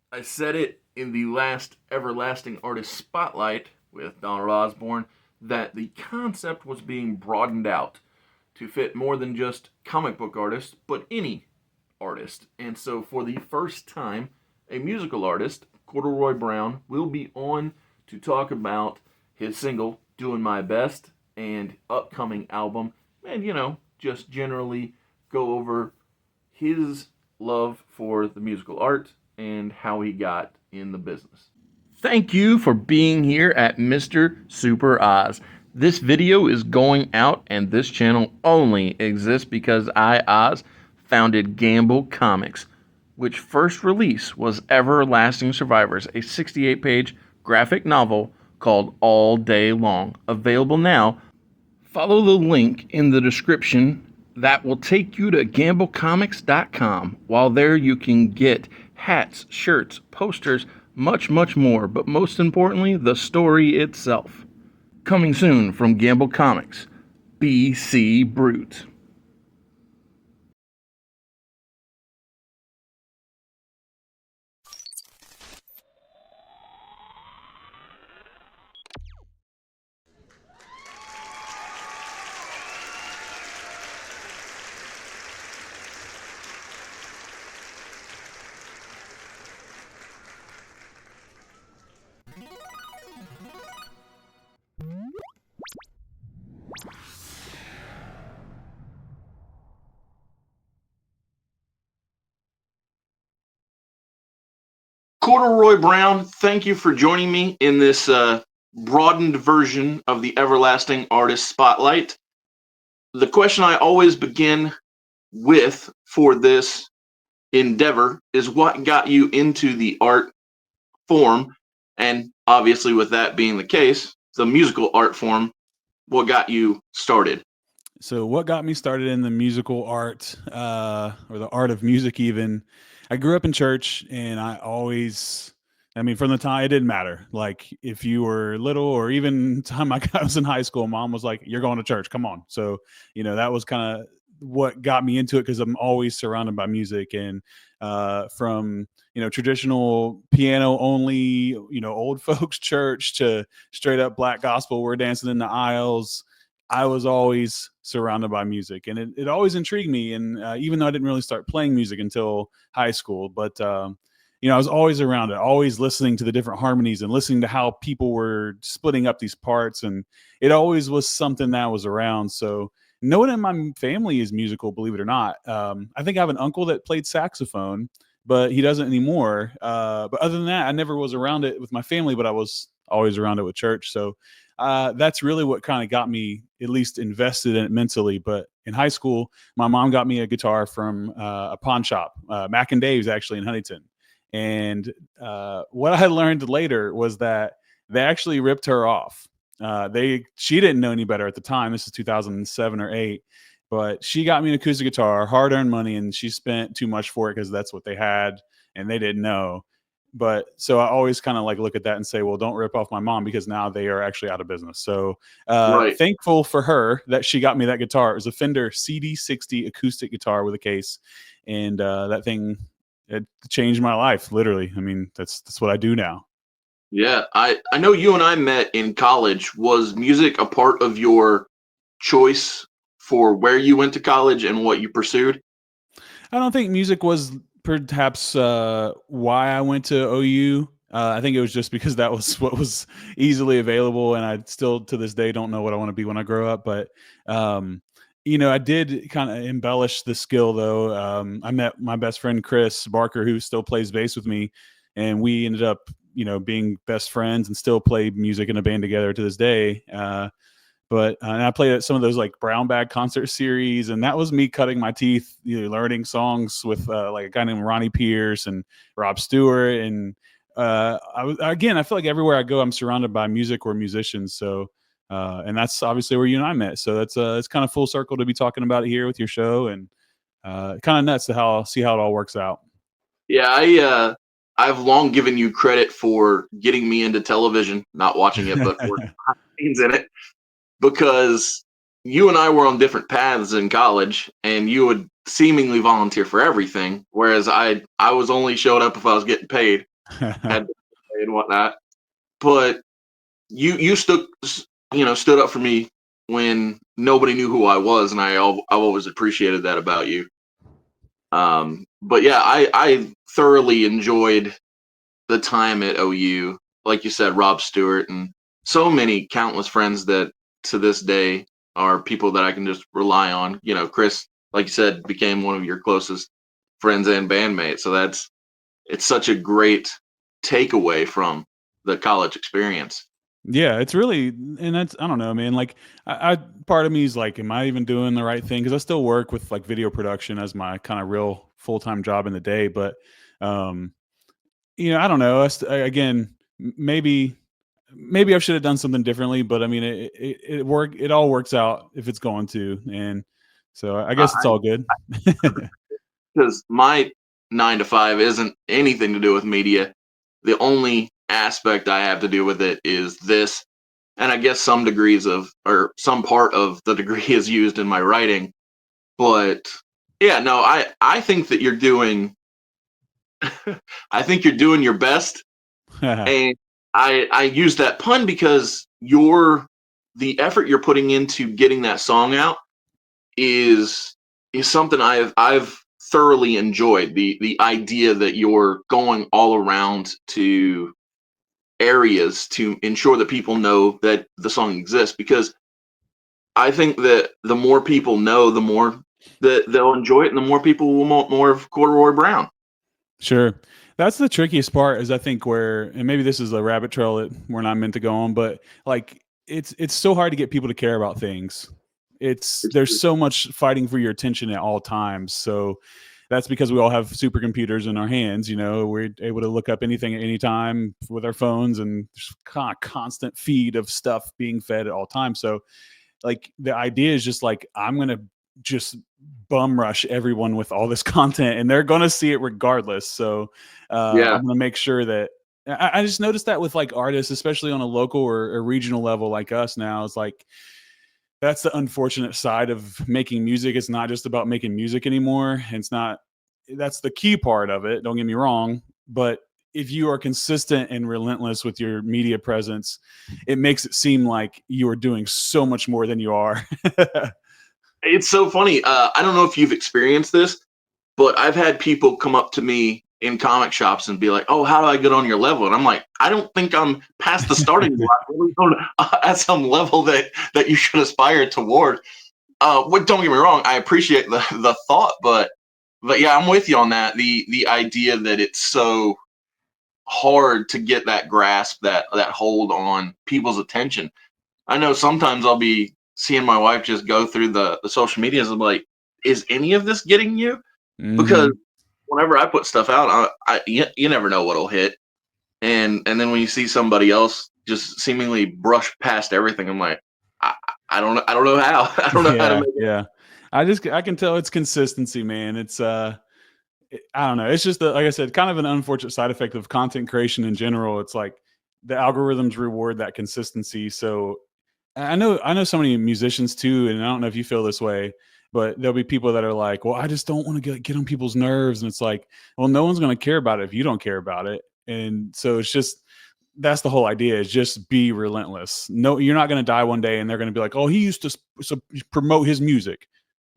I said it in the last Everlasting Artist Spotlight with Donald Osborne that the concept was being broadened out to fit more than just comic book artists, but any artist. And so, for the first time, a musical artist, Corduroy Brown, will be on to talk about his single, Doing My Best, and upcoming album, and just generally go over his love for the musical art and how he got in the business. Thank you for being here at Mr. Super Oz. This video is going out, and this channel only exists because I, Oz, founded Gamble Comics, which first release was Everlasting Survivors, a 68-page graphic novel called All Day Long. Available now. Follow the link in the description that will take you to gamblecomics.com. While there, you can get hats, shirts, posters, much, much more, but most importantly, the story itself. Coming soon from Gamble Comics, BC Brute. Corduroy Brown, thank you for joining me in this broadened version of the Everlasting Artist Spotlight. The question I always begin with for this endeavor is what got you into the art form, and obviously, with that being the case, the musical art form, what got you started? So what got me started in the musical art, or the art of music even, I grew up in church and from the time it didn't matter. Like if you were little or even time I was in high school, mom was like, you're going to church, come on. So, that was kind of what got me into it because I'm always surrounded by music and from, traditional piano only, old folks church to straight up black gospel. We're dancing in the aisles. I was always surrounded by music, and it always intrigued me. And even though I didn't really start playing music until high school, but I was always around it, always listening to the different harmonies and listening to how people were splitting up these parts, and it always was something that was around. So no one in my family is musical, believe it or not. I think I have an uncle that played saxophone, but he doesn't anymore. But other than that, I never was around it with my family, but I was always around it with church. So that's really what kind of got me at least invested in it mentally. But in high school, my mom got me a guitar from a pawn shop, Mac and Dave's actually in Huntington. And what I learned later was that they actually ripped her off. She didn't know any better at the time. This is 2007 or 8, but she got me an acoustic guitar, hard-earned money, and she spent too much for it because that's what they had, and they didn't know. But so I always kind of like look at that and say, well, don't rip off my mom because now they are actually out of business. So Right. thankful for her that she got me that guitar. It was a Fender CD60 acoustic guitar with a case, and that thing, it changed my life, literally. I mean, that's what I do now. Yeah, I know you and I met in college. Was music a part of your choice for where you went to college and what you pursued? I don't think music was perhaps why I went to OU. I think it was just because that was what was easily available, and I still to this day don't know what I want to be when I grow up. But I did kind of embellish the skill though. I met my best friend Chris Barker, who still plays bass with me, and we ended up being best friends and still play music in a band together to this day. But and I played at some of those like brown bag concert series, and that was me cutting my teeth, learning songs with like a guy named Ronnie Pierce and Rob Stewart. And I feel like everywhere I go, I'm surrounded by music or musicians. So, and that's obviously where you and I met. So that's it's kind of full circle to be talking about it here with your show, and kind of nuts to see how it all works out. Yeah, I've long given you credit for getting me into television, not watching it, but for scenes in it, because you and I were on different paths in college, and you would seemingly volunteer for everything, whereas I was only showed up if I was getting paid. had to play and whatnot. But you stood up for me when nobody knew who I was, and I've always appreciated that about you. But yeah, I thoroughly enjoyed the time at OU. Like you said, Rob Stewart and so many countless friends that to this day are people that I can just rely on. Chris, like you said, became one of your closest friends and bandmates. So it's such a great takeaway from the college experience. Yeah, it's really, and that's, I don't know, man. Like, I part of me is like, am I even doing the right thing? Because I still work with like video production as my kind of real full time job in the day. But, um, I don't know. Again, maybe I should have done something differently. But I mean, it all works out if it's going to, and so I guess it's I all good. Because my 9 to 5 isn't anything to do with media. The only aspect I have to do with it is this, and I guess some degrees of or some part of the degree is used in my writing. But yeah, no, I think that you're doing I think you're doing your best, and I use that pun because the effort you're putting into getting that song out is something I've thoroughly enjoyed. The idea that you're going all around to areas to ensure that people know that the song exists, because I think that the more people know, the more that they'll enjoy it, and the more people will want more of Corduroy Brown. Sure. That's the trickiest part is I think where, and maybe this is a rabbit trail that we're not meant to go on, but like it's so hard to get people to care about things. There's so much fighting for your attention at all times. So that's because we all have supercomputers in our hands, we're able to look up anything at any time with our phones, and there's kind of constant feed of stuff being fed at all times. So like the idea is just like, I'm gonna just bum rush everyone with all this content, and they're gonna see it regardless. So Yeah, I'm gonna make sure that I just noticed that with like artists, especially on a local or a regional level like us now, is like that's the unfortunate side of making music. It's not just about making music anymore. It's not, that's the key part of it. Don't get me wrong. But if you are consistent and relentless with your media presence, it makes it seem like you are doing so much more than you are. it's so funny. I don't know if you've experienced this, but I've had people come up to me in comic shops and be like, "Oh, how do I get on your level?" And I'm like, "I don't think I'm past the starting block. I really don't at some level that you should aspire toward." Don't get me wrong, I appreciate the thought, but yeah, I'm with you on that. The idea that it's so hard to get that grasp, that hold on people's attention. I know sometimes I'll be seeing my wife just go through the social medias. I'm like, is any of this getting you? Because Hmm. whenever I put stuff out, you never know what'll hit, and then when you see somebody else just seemingly brush past everything, I'm like, I, I don't know how. I don't know how to Yeah, make it. yeah. I can tell it's consistency, man. I don't know. It's just like I said, kind of an unfortunate side effect of content creation in general. It's like the algorithms reward that consistency. So I know so many musicians too, and I don't know if you feel this way, but there'll be people that are like, "Well, I just don't want to get on people's nerves," and it's like, well, no one's going to care about it if you don't care about it, and so it's just that's the whole idea is just be relentless. No, you're not going to die one day, and they're going to be like, "Oh, he used to promote his music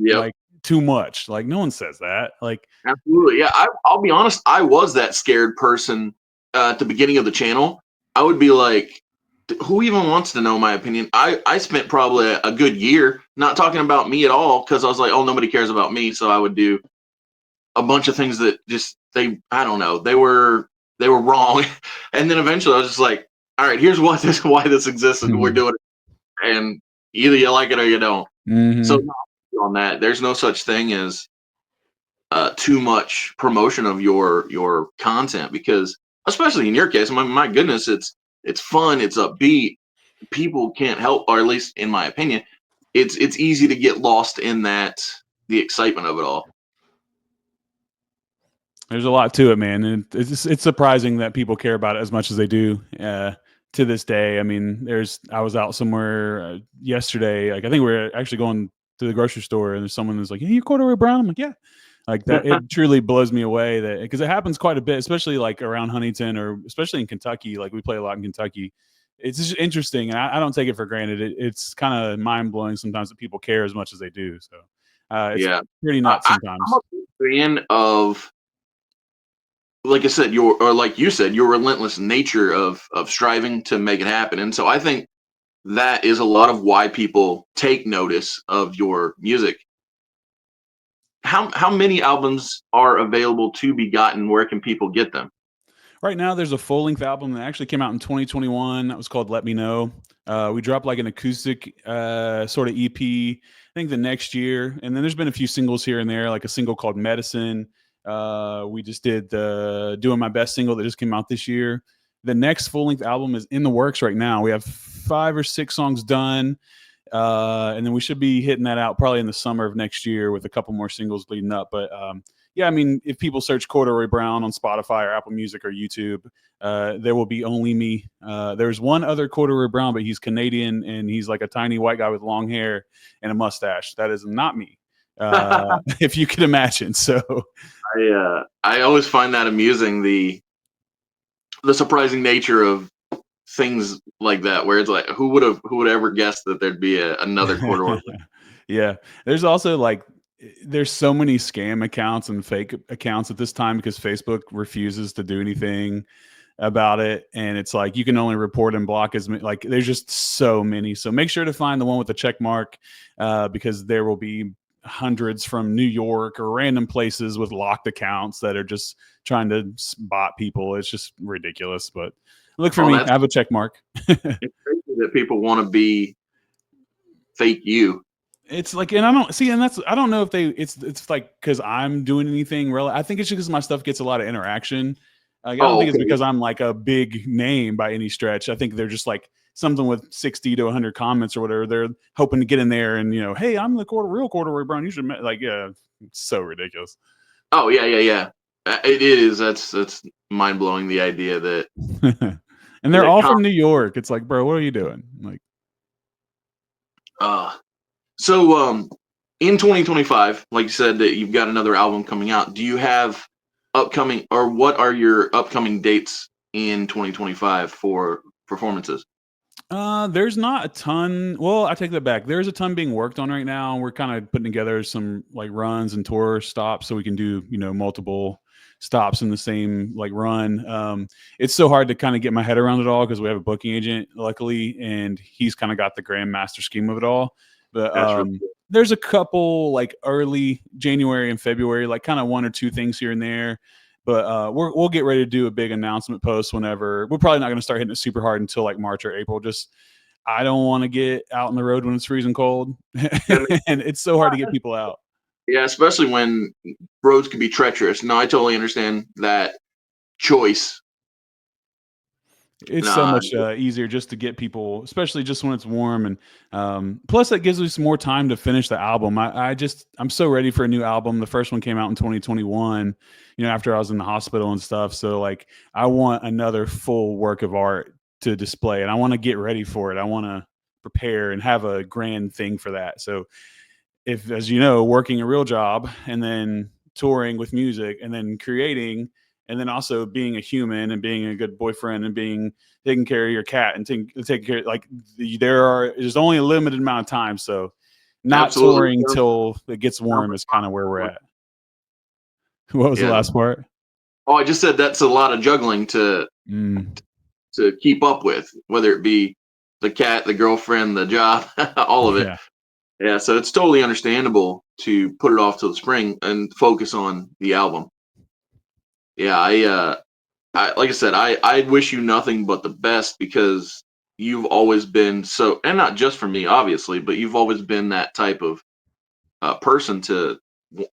Yep, like too much." Like no one says that. Like, absolutely. Yeah, I'll be honest. I was that scared person at the beginning of the channel. I would be like, who even wants to know my opinion? I spent probably a good year not talking about me at all because I was like, oh, nobody cares about me. So I would do a bunch of things that just I don't know, they were wrong. And then eventually I was just like, all right, here's what this why this exists, and we're doing it, and either you like it or you don't. So mhm. no, on that, there's no such thing as too much promotion of your content, because especially in your case, my goodness, it's fun, it's upbeat, people can't help, or at least in my opinion, it's easy to get lost in the excitement of it all. There's a lot to it, man, and it's surprising that people care about it as much as they do, to this day. I mean, I was out somewhere, yesterday, like, I think we are actually going to the grocery store, and there's someone that's like, "Hey, you Corduroy Brown?" I'm like, "Yeah." Like that, it truly blows me away that because it happens quite a bit, especially like around Huntington or especially in Kentucky. Like we play a lot in Kentucky. It's just interesting, and I don't take it for granted. It's kind of mind blowing sometimes that people care as much as they do. So it's Yeah. pretty nuts I'm a sometimes. big fan of, like I said, or like you said, your relentless nature of striving to make it happen. And so I think that is a lot of why people take notice of your music. How many albums are available to be gotten? Where can people get them? Right now, there's a full length album that actually came out in 2021. That was called "Let Me Know." We dropped like an acoustic sort of EP, I think the next year, and then there's been a few singles here and there, like a single called "Medicine." We just did the "Doing My Best" single that just came out this year. The next full length album is in the works right now. We have 5 or 6 songs done. And then we should be hitting that out probably in the summer of next year with a couple more singles leading up. But yeah, I mean, if people search Corduroy Brown on Spotify or Apple Music or YouTube, there will be only me. There's one other Corduroy Brown, but he's Canadian and he's like a tiny white guy with long hair and a mustache. That is not me, if you could imagine. So I always find that amusing, the surprising nature of things like that, where it's like, who would ever guess that there'd be another corridor? yeah, there's also like there's so many scam accounts and fake accounts at this time because Facebook refuses to do anything about it, and it's like you can only report and block as many. Like there's just so many. So make sure to find the one with the check mark, because there will be hundreds from New York or random places with locked accounts that are just trying to bot people. It's just ridiculous. But look for Oh, me. that's I have a check mark. it's crazy that people want to be fake you. It's like, and I don't see, and that's I don't know if they. It's like because I'm doing anything really. I think it's just because my stuff gets a lot of interaction. Like, I don't Oh, think it's okay. because I'm like a big name by any stretch. I think they're just like something with 60 to 100 comments or whatever. They're hoping to get in there and hey, I'm the real Corduroy Brown. You should like, yeah, it's so ridiculous. Oh, yeah, yeah, yeah. It is. That's mind blowing. The idea that And they're that all com- from New York. It's like, bro, what are you doing? Like, uh, so in 2025, like you said, that you've got another album coming out. Do you have upcoming, or what are your upcoming dates in 2025 for performances? there's not a ton. Well, I take that back. There's a ton being worked on right now. We're kind of putting together some like runs and tour stops so we can do, multiple stops in the same like run. It's so hard to kind of get my head around it all because we have a booking agent, luckily, and he's kind of got the grandmaster scheme of it all. But That's really cool. there's a couple like early January and February, like kind of 1 or 2 things here and there. But we'll get ready to do a big announcement post whenever. We're probably not going to start hitting it super hard until like March or April. Just I don't want to get out on the road when it's freezing cold, I mean, and it's so hard to get people out. yeah, especially when roads can be treacherous. No, I totally understand that choice. It's so Nah, much easier just to get people, especially just when it's warm, and plus it gives us more time to finish the album. I'm so ready for a new album. The first one came out in 2021, after I was in the hospital and stuff. So like, I want another full work of art to display, and I want to get ready for it. I want to prepare and have a grand thing for that. So if, as you know, working a real job and then touring with music and then creating and then also being a human and being a good boyfriend and being taking care of your cat and taking care, like there's only a limited amount of time. So not absolutely. touring till it gets warm is kind of where we're at. What was the Yeah. last part? Oh, I just said that's a lot of juggling Mm, to keep up with, whether it be the cat, the girlfriend, the job, all of it. yeah. Yeah, so it's totally understandable to put it off till the spring and focus on the album. Yeah, I like I said, I wish you nothing but the best because you've always been so, and not just for me, obviously, but you've always been that type of person to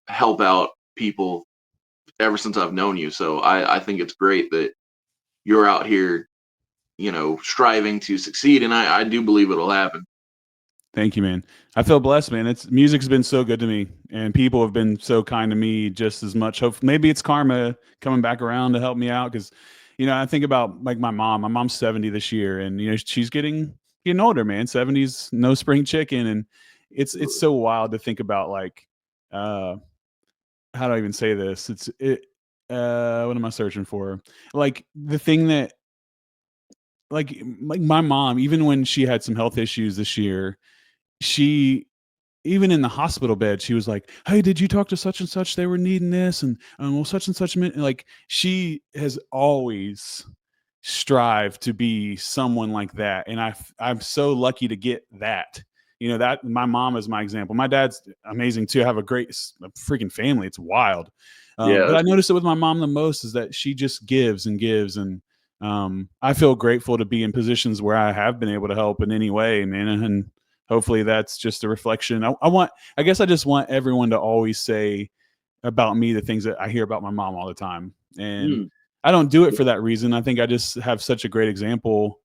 help out people ever since I've known you. So I think it's great that you're out here, striving to succeed, and I do believe it'll happen. Thank you, man. I feel blessed, man. It's music's been so good to me, and people have been so kind to me just as much. Hope maybe it's karma coming back around to help me out because, I think about like my mom. My mom's 70 this year, and she's getting older, man. 70's no spring chicken, and it's so wild to think about like, uh, how do I even say this? What am I searching for? Like the thing that like my mom, even when she had some health issues this year, she even in the hospital bed, she was like, "Hey, did you talk to such and such? They were needing this, and well, such and such." Like she has always strived to be someone like that, and I'm so lucky to get that. You know that my mom is my example. My dad's amazing too. I have a great freaking family. It's wild. Yeah, But I that's good. noticed it with my mom the most is that she just gives and gives, and I feel grateful to be in positions where I have been able to help in any way, man. And hopefully that's just a reflection. I guess I just want everyone to always say about me the things that I hear about my mom all the time. And Mm. I don't do it for that reason. I think I just have such a great example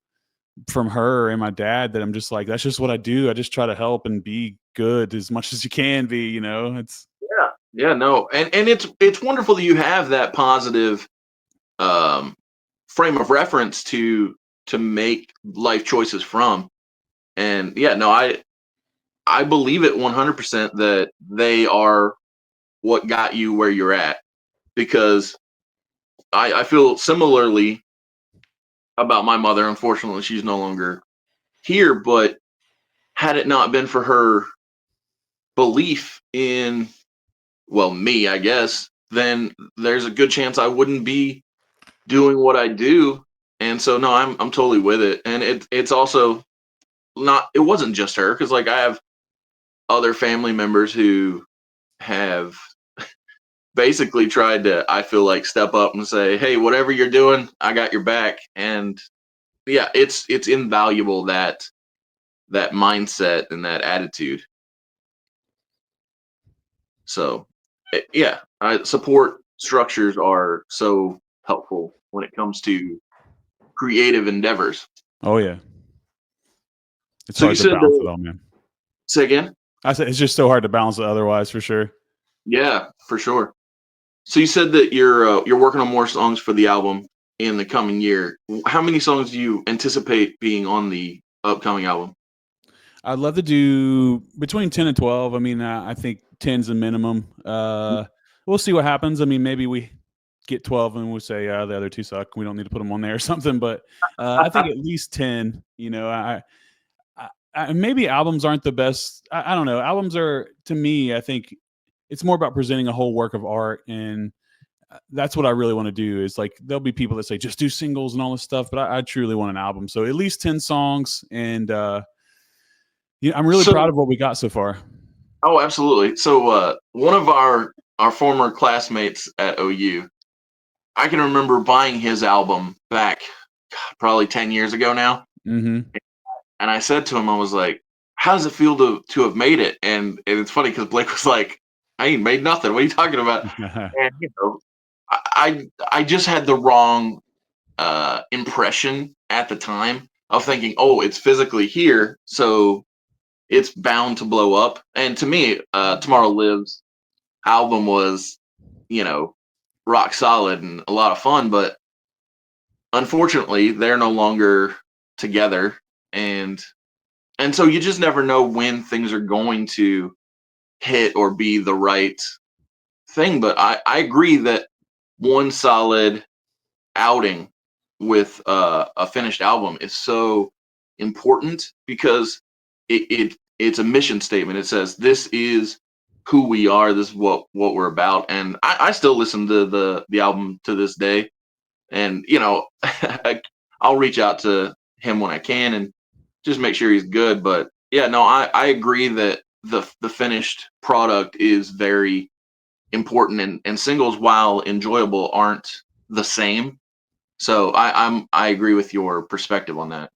from her and my dad that I'm just like, that's just what I do. I just try to help and be good as much as you can be, it's Yeah, yeah, no, and it's wonderful that you have that positive um, frame of reference to make life choices from. And yeah, no, I believe it 100% that they are what got you where you're at, because I feel similarly about my mother. Unfortunately, she's no longer here, but had it not been for her belief in, well, me, I guess, then there's a good chance I wouldn't be doing what I do. And so no, I'm totally with it. And it's also not, it wasn't just her, because like I have other family members who have basically tried to, I feel like, step up and say, hey, whatever you're doing, I got your back. And yeah, it's invaluable, that mindset and that attitude. So yeah, support structures are so helpful when it comes to creative endeavors. oh yeah, it's So you hard to said balance it that, all, man. say again? I said it's just so hard to balance it otherwise, for sure. Yeah, for sure. So you said that you're working on more songs for the album in the coming year. How many songs do you anticipate being on the upcoming album? I'd love to do between 10 and 12. I mean, I think 10's the minimum. We'll see what happens. I mean, maybe we get 12 and we'll say, the other two suck. We don't need to put them on there or something. But I think at least 10, maybe albums aren't the best. I don't know. Albums are, to me, I think it's more about presenting a whole work of art. And that's what I really want to do is like, there'll be people that say just do singles and all this stuff. But I truly want an album. So at least 10 songs. And, yeah, I'm really proud So, of what we got so far. oh, absolutely. So, one of our former classmates at OU, I can remember buying his album back probably 10 years ago now. Hmm. And I said to him, I was like, how does it feel to have made it? And it's funny because Blake was like, I ain't made nothing. What are you talking about? And I just had the wrong impression at the time of thinking, oh, it's physically here, so it's bound to blow up. And to me, Tomorrow Lives album was, you know, rock solid and a lot of fun, but unfortunately, they're no longer together, and so you just never know when things are going to hit or be the right thing. But I agree that one solid outing with a finished album is so important, because it's a mission statement. It says this is who we are. This is what we're about. And I still listen to the album to this day. And I'll reach out to him when I can and just make sure he's good. But yeah, no, I agree that the finished product is very important, and singles, while enjoyable, aren't the same. So I agree with your perspective on that.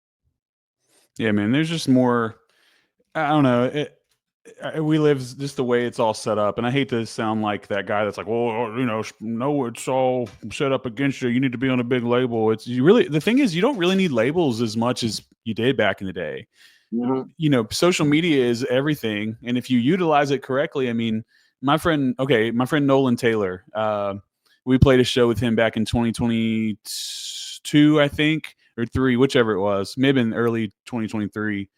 Yeah, man. There's just more. I don't know. We live just the way it's all set up, and I hate to sound like that guy that's like, well, no, it's all set up against you. You need to be on a big label. It's you really. The thing is, you don't really need labels as much as you did back in the day. Hmm. Social media is everything, and if you utilize it correctly, I mean, my friend Nolan Taylor, we played a show with him back in 2022, I think, or three, whichever it was, maybe in early 2023,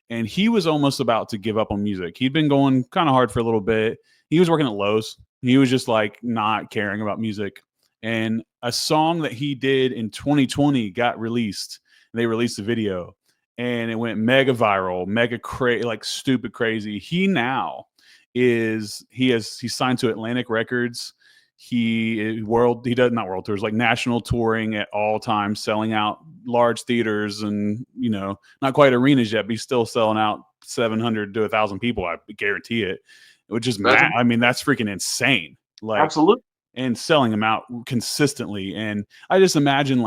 and he was almost about to give up on music. He'd been going kind of hard for a little bit, he was working at Lowe's. He was just like not caring about music. And a song that he did in 2020 got released. They released a video and it went mega viral, like stupid crazy. He now he's signed to Atlantic Records. He does not world tours, like national touring at all times, selling out large theaters and not quite arenas yet, but he's still selling out 700 to 1,000 people. I guarantee it. Which is That's I mean, that's freaking insane. Like, absolutely. and selling them out consistently. And I just imagine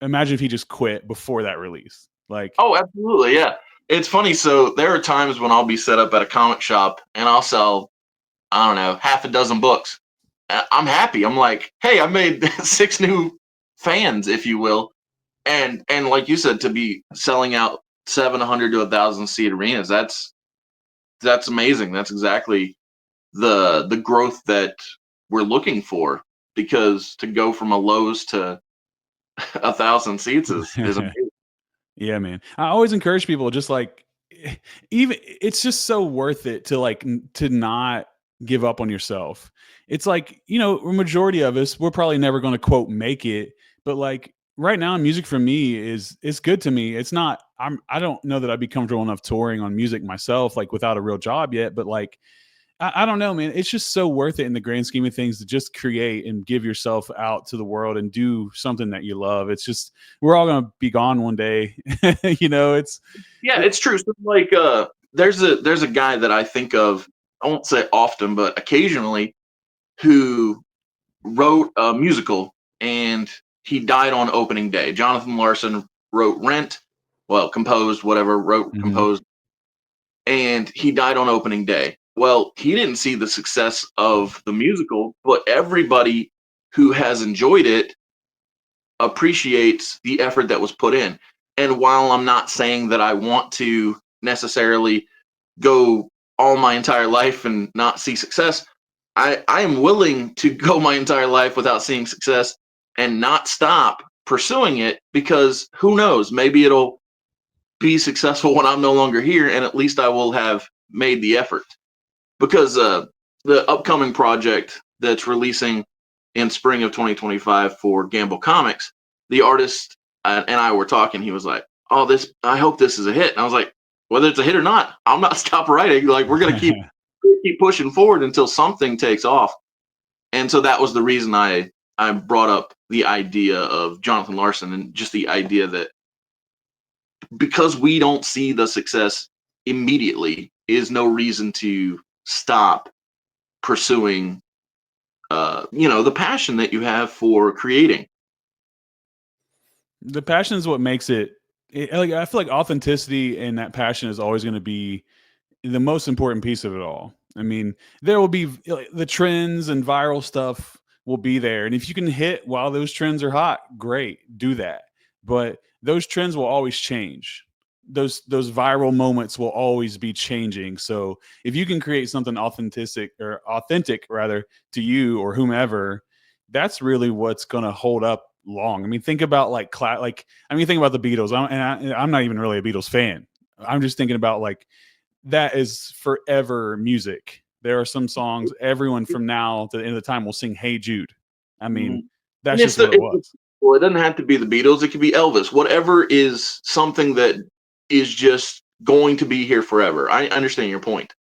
if he just quit before that release. Like, Oh, absolutely. Yeah. It's funny. So there are times when I'll be set up at a comic shop and I'll sell, I don't know, half a dozen books. I'm happy. I'm like, hey, I made 6 new fans, if you will. And like you said, to be selling out 700 to 1,000 seat arenas, that's amazing. That's exactly the growth that we're looking for, because to go from a Lowe's to 1,000 seats is amazing. yeah, man. I always encourage people just like even it's just so worth it to to not give up on yourself. It's like, a majority of us, we're probably never going to quote make it, but like right now music for me is good to me. It's not I don't know that I'd be comfortable enough touring on music myself like without a real job yet, but like I don't know, man. It's just so worth it in the grand scheme of things to just create and give yourself out to the world and do something that you love. It's just we're all gonna be gone one day. It's Yeah, it, it's true. So like there's a guy that I think of, I won't say often, but occasionally, who wrote a musical and he died on opening day. Jonathan Larson wrote Rent, well, composed, whatever, wrote, Mhm. composed, and he died on opening day. Well, he didn't see the success of the musical, but everybody who has enjoyed it appreciates the effort that was put in. And while I'm not saying that I want to necessarily go all my entire life and not see success, I am willing to go my entire life without seeing success and not stop pursuing it, because who knows, maybe it'll be successful when I'm no longer here, and at least I will have made the effort. Because the upcoming project that's releasing in spring of 2025 for Gamble Comics, the artist and I were talking. He was like, "Oh, this! I hope this is a hit." And I was like, "Whether it's a hit or not, I'm not stop writing. Like, we're gonna keep pushing forward until something takes off." And so that was the reason I brought up the idea of Jonathan Larson, and just the idea that because we don't see the success immediately is no reason to stop pursuing the passion that you have for creating. The passion is what makes like I feel like authenticity and that passion is always going to be the most important piece of it all. I mean, there will be the trends and viral stuff will be there. And if you can hit while those trends are hot, great, do that. But those trends will always change. Those viral moments will always be changing. So if you can create something authentic rather to you or whomever, that's really what's going to hold up long. I mean, think about think about the Beatles. I'm not even really a Beatles fan. I'm just thinking about like that is forever music. There are some songs everyone from now to the end of the time will sing "Hey Jude." I mean, Mhm. And that's just what it was. well, it doesn't have to be the Beatles. It could be Elvis. Whatever is something that is just going to be here forever. I understand your point.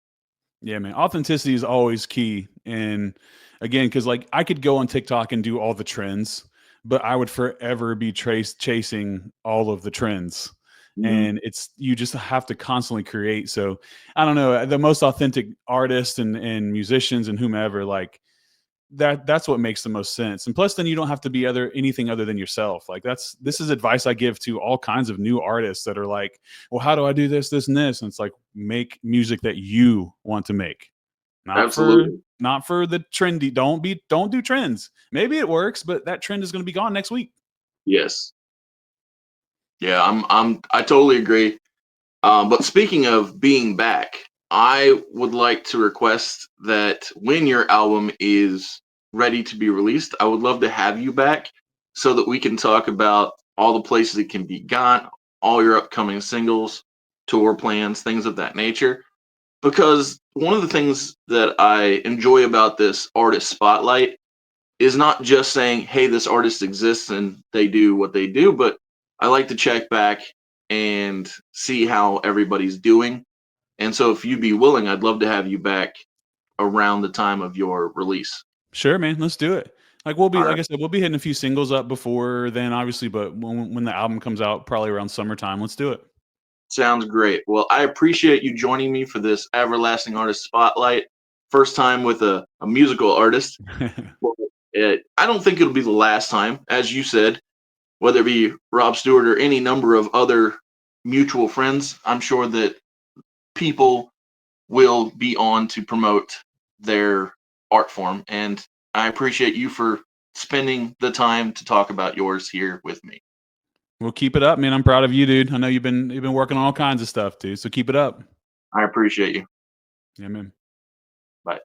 Yeah, man. Authenticity is always key. And again, because like I could go on TikTok and do all the trends, but I would forever be chasing all of the trends. Mhm. And you just have to constantly create. So I don't know, the most authentic artists and musicians and whomever, like that's what makes the most sense. And plus then you don't have to be anything other than yourself. Like this is advice I give to all kinds of new artists that are like, well, how do I do this and this? And it's like, make music that you want to make, not for Absolutely. not for the trendy. Don't do trends. Maybe it works, but that trend is going to be gone next week. Yes. Yeah, I totally agree. But speaking of being back, I would like to request that when your album is ready to be released, I would love to have you back so that we can talk about all the places it can be got, all your upcoming singles, tour plans, things of that nature. because one of the things that I enjoy about this artist spotlight is not just saying, hey, this artist exists and they do what they do, but I like to check back and see how everybody's doing. And so if you'd be willing, I'd love to have you back around the time of your release. Sure, man. Let's do it. Like we'll be, All like right. I said, we'll be hitting a few singles up before then, obviously. But when the album comes out, probably around summertime, let's do it. Sounds great. Well, I appreciate you joining me for this Everlasting Artist Spotlight. First time with a musical artist. Well, I don't think it'll be the last time. As you said, whether it be Rob Stewart or any number of other mutual friends, I'm sure that people will be on to promote their art form. And I appreciate you for spending the time to talk about yours here with me. We'll keep it up, man. I'm proud of you, dude. I know you've been working on all kinds of stuff, dude. So keep it up. I appreciate you. Yeah, man. Bye.